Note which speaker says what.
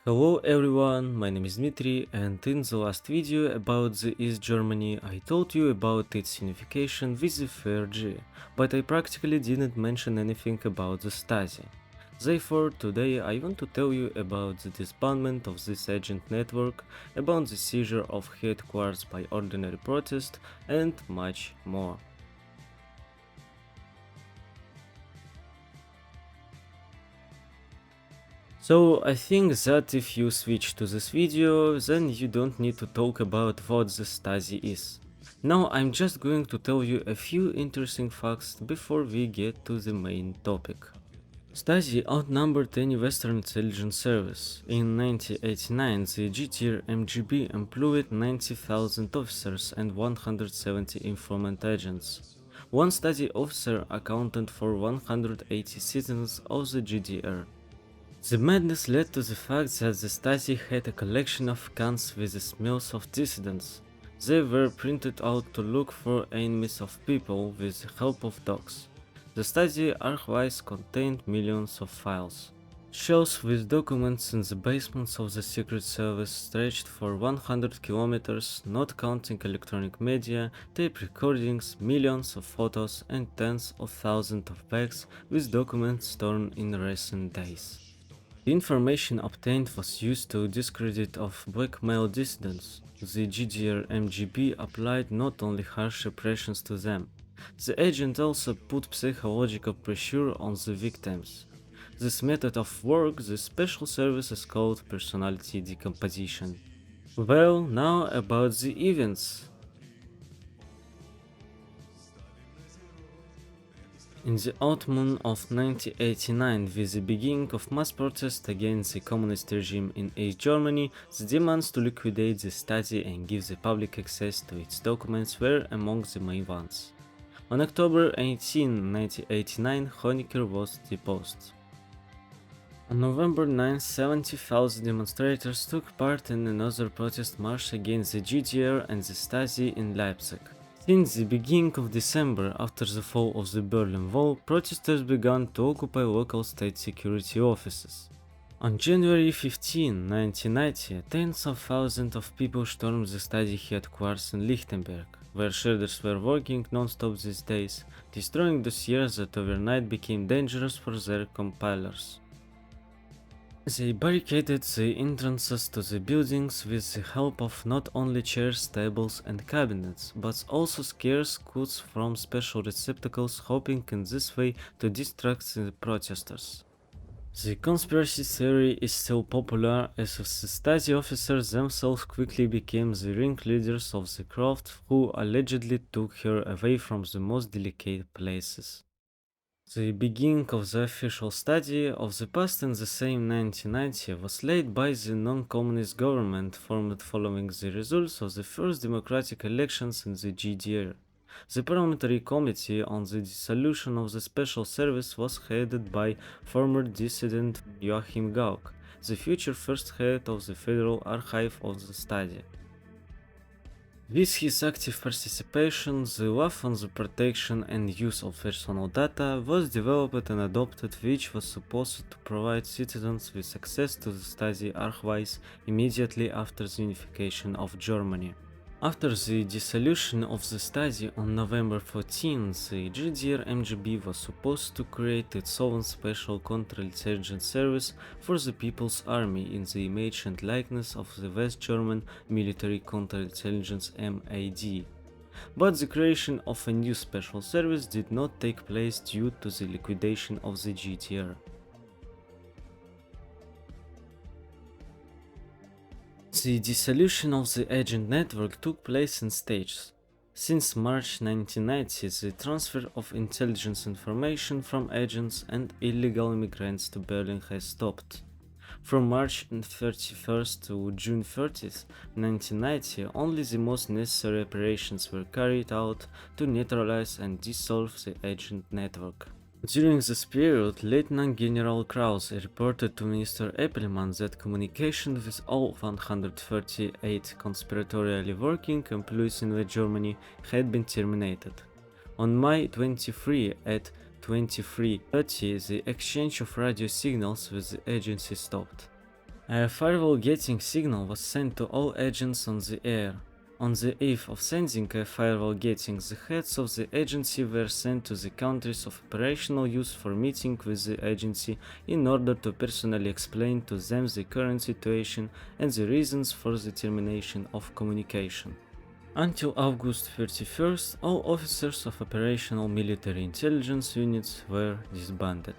Speaker 1: Hello everyone, my name is Dmitry, and in the last video about the East Germany I told you about its unification with the FRG, but I practically didn't mention anything about the Stasi. Therefore, today I want to tell you about the disbandment of this agent network, about the seizure of headquarters by ordinary protest, and much more. So I think that if you switch to this video, then you don't need to talk about what the Stasi is. Now I'm just going to tell you a few interesting facts before we get to the main topic. Stasi outnumbered any Western intelligence service. In 1989, the GTR MGB employed 90,000 officers and 170 informant agents. One Stasi officer accounted for 180 citizens of the GDR. The madness led to the fact that the Stasi had a collection of guns with the smells of dissidents. They were printed out to look for enemies of people with the help of dogs. The Stasi archives contained millions of files. Shelves with documents in the basements of the Secret Service stretched for 100 kilometers, not counting electronic media, tape recordings, millions of photos, and tens of thousands of bags with documents stored in recent days. The information obtained was used to discredit of blackmail dissidents. The GDR MGB applied not only harsh repressions to them, the agent also put psychological pressure on the victims. This method of work the special services called personality decomposition. Well, now about the events. In the autumn of 1989, with the beginning of mass protests against the communist regime in East Germany, the demands to liquidate the Stasi and give the public access to its documents were among the main ones. On October 18, 1989, Honecker was deposed. On November 9, 70,000 demonstrators took part in another protest march against the GDR and the Stasi in Leipzig. Since the beginning of December, after the fall of the Berlin Wall, protesters began to occupy local state security offices. On January 15, 1990, tens of thousands of people stormed the Stasi headquarters in Lichtenberg, where shredders were working non-stop these days, destroying dossiers that overnight became dangerous for their compilers. They barricaded the entrances to the buildings with the help of not only chairs, tables and cabinets, but also scarce goods from special receptacles, hoping in this way to distract the protesters. The conspiracy theory is still popular, as the Stasi officers themselves quickly became the ringleaders of the craft who allegedly took her away from the most delicate places. The beginning of the official study of the past in the same 1990 was laid by the non-communist government formed following the results of the first democratic elections in the GDR. The parliamentary committee on the dissolution of the special service was headed by former dissident Joachim Gauck, the future first head of the Federal Archive of the Stasi. With his active participation, the law on the protection and use of personal data was developed and adopted, which was supposed to provide citizens with access to the Stasi archives immediately after the unification of Germany. After the dissolution of the Stasi on November 14, the GDR MGB was supposed to create its own special counterintelligence service for the People's Army in the image and likeness of the West German military counterintelligence MAD. But the creation of a new special service did not take place due to the liquidation of the GDR. The dissolution of the agent network took place in stages. Since March 1990, the transfer of intelligence information from agents and illegal immigrants to Berlin has stopped. From March 31st to June 30th, 1990, only the most necessary operations were carried out to neutralize and dissolve the agent network. During this period, Lieutenant General Krause reported to Minister Eppelmann that communication with all 138 conspiratorially working employees in West Germany had been terminated. On May 23 at 23:30, the exchange of radio signals with the agency stopped. A firewall getting signal was sent to all agents on the air. On the eve of sending a firewall getting, the heads of the agency were sent to the countries of operational use for meeting with the agency in order to personally explain to them the current situation and the reasons for the termination of communication. Until August 31st, all officers of operational military intelligence units were disbanded.